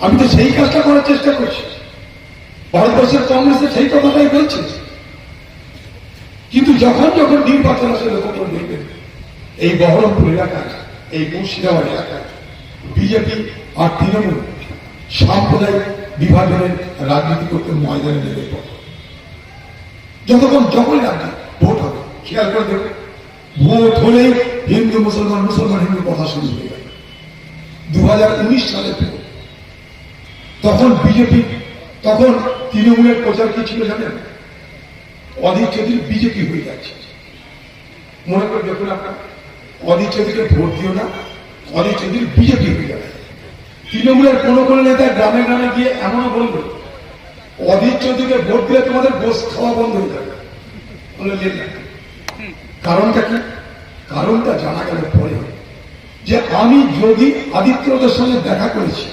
আমি তো সেই কাজটা করার চেষ্টা করছি, ভারতবর্ষের কংগ্রেসের সেই কথাটাই বলছে। কিন্তু যখন যখন নির্বাচন আসে লক্ষ্য দেখবেন এই বহরমপুর এলাকায়, এই মুর্শিদাবাদ এলাকায় বিজেপি আর তৃণমূল সাম্প্রদায়িক বিভাজনের রাজনীতি করতে ময়দানে নেমে পড়ে। যখনই আপনি ভোট হবে, খেয়াল করে দেখবেন ভোট হলেই হিন্দু মুসলমান, মুসলমান হিন্দু কথা শুরু হয়ে গেল। 2019 সালের পর তখন বিজেপি, তখন তৃণমূলের প্রচার কি ছিল জানেন? অধীর চৌধুরী বিজেপি হয়ে যাচ্ছে। মনে করে দেখুন আপনার, অধীর চৌধুরীকে ভোট দিও না, অধীর চৌধুরী বিজেপি হয়ে যাবে। তৃণমূলের কোনো কোনো নেতা গ্রামে গ্রামে গিয়ে এমনও বলবে অধীর চৌধুরীকে ভোট দিলে তোমাদের গোস খাওয়া বন্ধ হয়ে যাবে। কারণটা কি? কারণটা জানা গেল পরে যে আমি যোগী আদিত্যনাথের সঙ্গে দেখা করেছি,